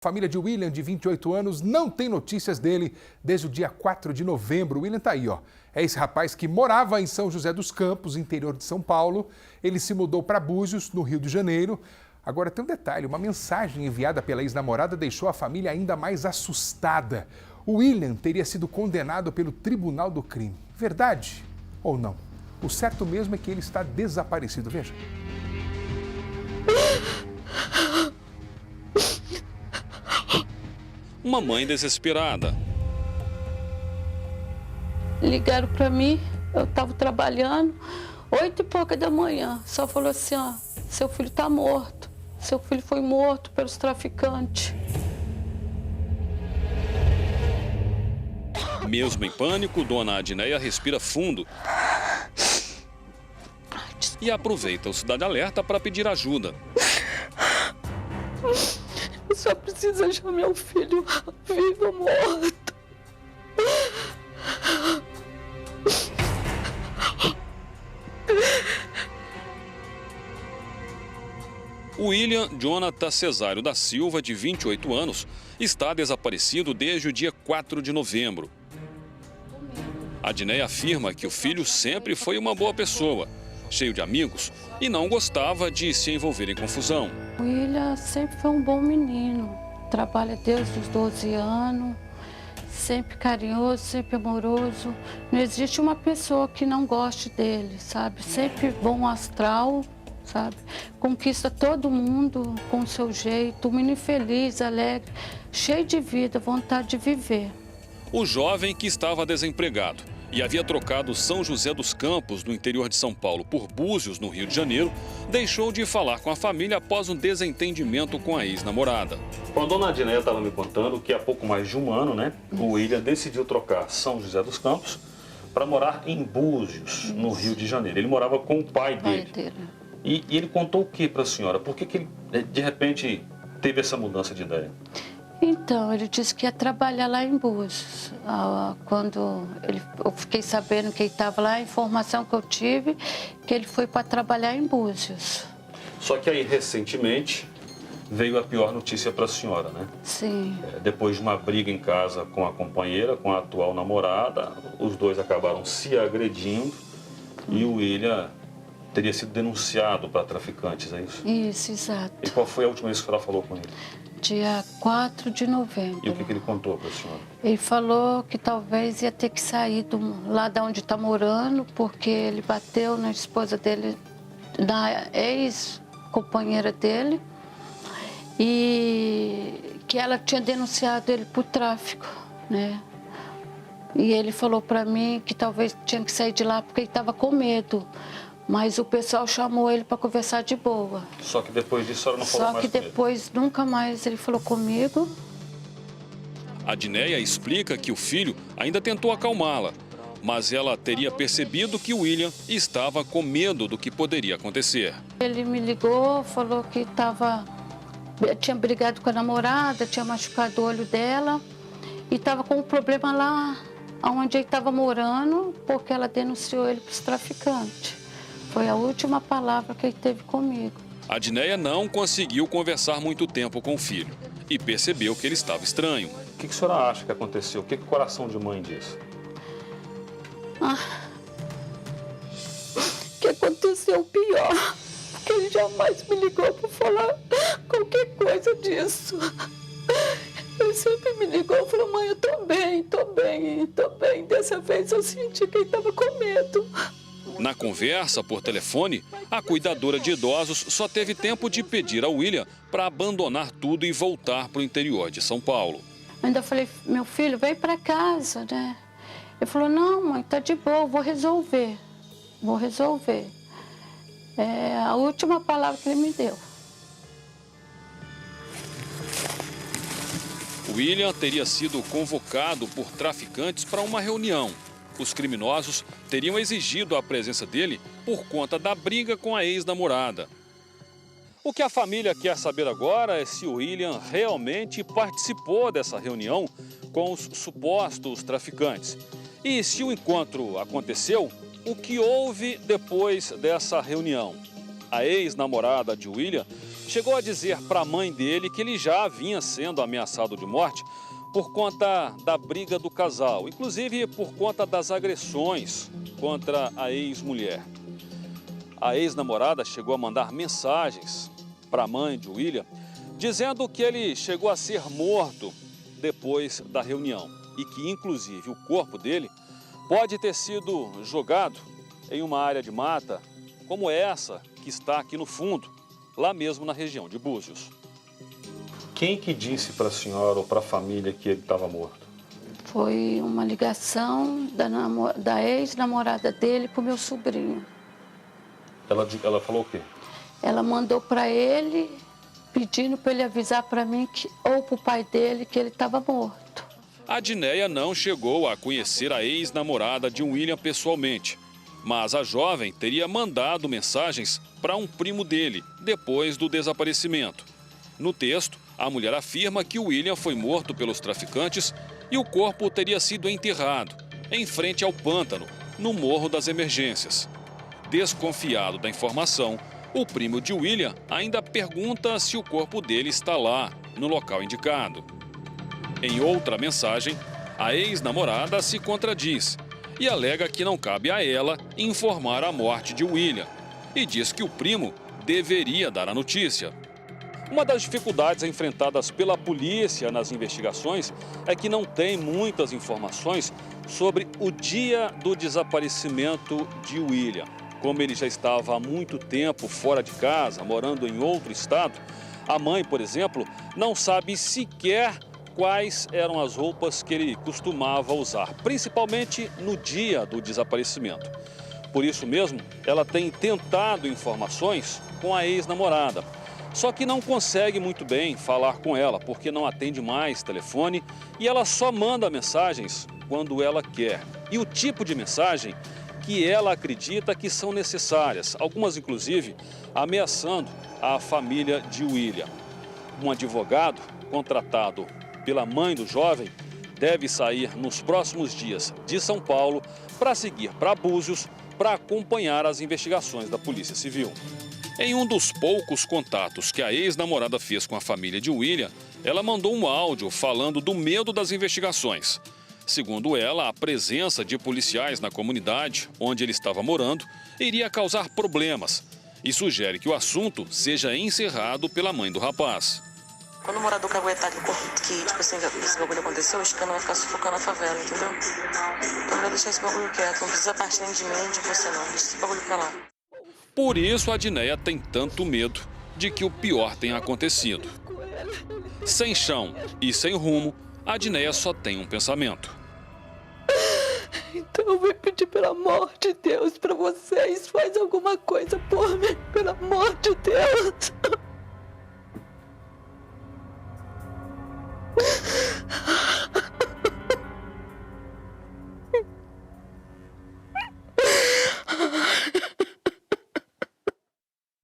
A família de William, de 28 anos, não tem notícias dele desde o dia 4 de novembro. O William tá aí, ó. É esse rapaz que morava em São José dos Campos, interior de São Paulo. Ele se mudou para Búzios, no Rio de Janeiro. Agora tem um detalhe, uma mensagem enviada pela ex-namorada deixou a família ainda mais assustada. O William teria sido condenado pelo Tribunal do Crime. Verdade ou não? O certo mesmo é que ele está desaparecido. Veja. Uma mãe desesperada. Ligaram para mim, eu estava trabalhando, 8 e pouca da manhã. Só falou assim, ó, seu filho está morto. Seu filho foi morto pelos traficantes. Mesmo em pânico, dona Adneia respira fundo e aproveita o Cidade Alerta para pedir ajuda. Eu só preciso achar meu filho vivo ou morto. William Jonathan Cesário da Silva, de 28 anos, está desaparecido desde o dia 4 de novembro. Adneia afirma que o filho sempre foi uma boa pessoa, cheio de amigos e não gostava de se envolver em confusão. O William sempre foi um bom menino, trabalha desde os 12 anos, sempre carinhoso, sempre amoroso. Não existe uma pessoa que não goste dele, sabe? Sempre bom astral, sabe? Conquista todo mundo com o seu jeito, um menino feliz, alegre, cheio de vida, vontade de viver. O jovem, que estava desempregado e havia trocado São José dos Campos, no interior de São Paulo, por Búzios, no Rio de Janeiro, deixou de falar com a família após um desentendimento com a ex-namorada. A dona Adneia estava me contando que há pouco mais de um ano, o William decidiu trocar São José dos Campos para morar em Búzios, no Rio de Janeiro. Ele morava com o pai dele. E ele contou o que para a senhora? Por que ele, de repente, teve essa mudança de ideia? Então, ele disse que ia trabalhar lá em Búzios. Quando eu fiquei sabendo que ele estava lá, a informação que eu tive, que ele foi para trabalhar em Búzios. Só que aí, recentemente, veio a pior notícia para a senhora, né? Sim. Depois de uma briga em casa com a companheira, com a atual namorada, os dois acabaram se agredindo e o William teria sido denunciado para traficantes, é isso? Isso, exato. E qual foi a última vez que a senhora falou com ele? Dia 4 de novembro. E o que ele contou para a senhora? Ele falou que talvez ia ter que sair lá de onde está morando, porque ele bateu na esposa dele, na ex-companheira dele, e que ela tinha denunciado ele por tráfico, né? E ele falou para mim que talvez tinha que sair de lá porque ele estava com medo. Mas o pessoal chamou ele para conversar de boa. Só que depois disso a senhora não falou mais com ele? Só que depois nunca mais ele falou comigo. Adneia explica que o filho ainda tentou acalmá-la, mas ela teria percebido que o William estava com medo do que poderia acontecer. Ele me ligou, falou que tinha brigado com a namorada, tinha machucado o olho dela e estava com um problema lá onde ele estava morando, porque ela denunciou ele para os traficantes. Foi a última palavra que ele teve comigo. Adneia não conseguiu conversar muito tempo com o filho e percebeu que ele estava estranho. O que a senhora acha que aconteceu? O que o coração de mãe diz? O que aconteceu pior, porque ele jamais me ligou para falar qualquer coisa disso. Ele sempre me ligou e falou, mãe, eu tô bem. Dessa vez eu senti que ele estava com medo. Na conversa por telefone, a cuidadora de idosos só teve tempo de pedir ao William para abandonar tudo e voltar para o interior de São Paulo. Eu ainda falei, meu filho, vem para casa, né? Ele falou, não, mãe, tá de boa, vou resolver. É a última palavra que ele me deu. William teria sido convocado por traficantes para uma reunião. Os criminosos teriam exigido a presença dele por conta da briga com a ex-namorada. O que a família quer saber agora é se o William realmente participou dessa reunião com os supostos traficantes. E se o encontro aconteceu, o que houve depois dessa reunião? A ex-namorada de William chegou a dizer para a mãe dele que ele já vinha sendo ameaçado de morte por conta da briga do casal, inclusive por conta das agressões contra a ex-mulher. A ex-namorada chegou a mandar mensagens para a mãe de William, dizendo que ele chegou a ser morto depois da reunião e que, inclusive, o corpo dele pode ter sido jogado em uma área de mata como essa que está aqui no fundo, lá mesmo na região de Búzios. Quem que disse para a senhora ou para a família que ele estava morto? Foi uma ligação da ex-namorada dele para o meu sobrinho. Ela falou o quê? Ela mandou para ele, pedindo para ele avisar para mim ou para o pai dele que ele estava morto. A Adneia não chegou a conhecer a ex-namorada de William pessoalmente, mas a jovem teria mandado mensagens para um primo dele depois do desaparecimento. No texto, a mulher afirma que William foi morto pelos traficantes e o corpo teria sido enterrado em frente ao pântano, no Morro das Emergências. Desconfiado da informação, o primo de William ainda pergunta se o corpo dele está lá, no local indicado. Em outra mensagem, a ex-namorada se contradiz e alega que não cabe a ela informar a morte de William e diz que o primo deveria dar a notícia. Uma das dificuldades enfrentadas pela polícia nas investigações é que não tem muitas informações sobre o dia do desaparecimento de William. Como ele já estava há muito tempo fora de casa, morando em outro estado, a mãe, por exemplo, não sabe sequer quais eram as roupas que ele costumava usar, principalmente no dia do desaparecimento. Por isso mesmo, ela tem tentado informações com a ex-namorada. Só que não consegue muito bem falar com ela, porque não atende mais telefone e ela só manda mensagens quando ela quer. E o tipo de mensagem que ela acredita que são necessárias, algumas inclusive ameaçando a família de William. Um advogado contratado pela mãe do jovem deve sair nos próximos dias de São Paulo para seguir para Búzios para acompanhar as investigações da Polícia Civil. Em um dos poucos contatos que a ex-namorada fez com a família de William, ela mandou um áudio falando do medo das investigações. Segundo ela, a presença de policiais na comunidade onde ele estava morando iria causar problemas e sugere que o assunto seja encerrado pela mãe do rapaz. Quando o morador caguetar que tipo assim, esse bagulho aconteceu, os caras vão ficar sufocando a favela, entendeu? Então melhor deixar esse bagulho quieto, não precisa partir nem de mim nem de você não, deixa esse bagulho pra lá. Por isso a Adneia tem tanto medo de que o pior tenha acontecido. Sem chão e sem rumo, a Adneia só tem um pensamento. Então eu vou pedir pelo amor de Deus pra vocês, faz alguma coisa por mim, pelo amor de Deus.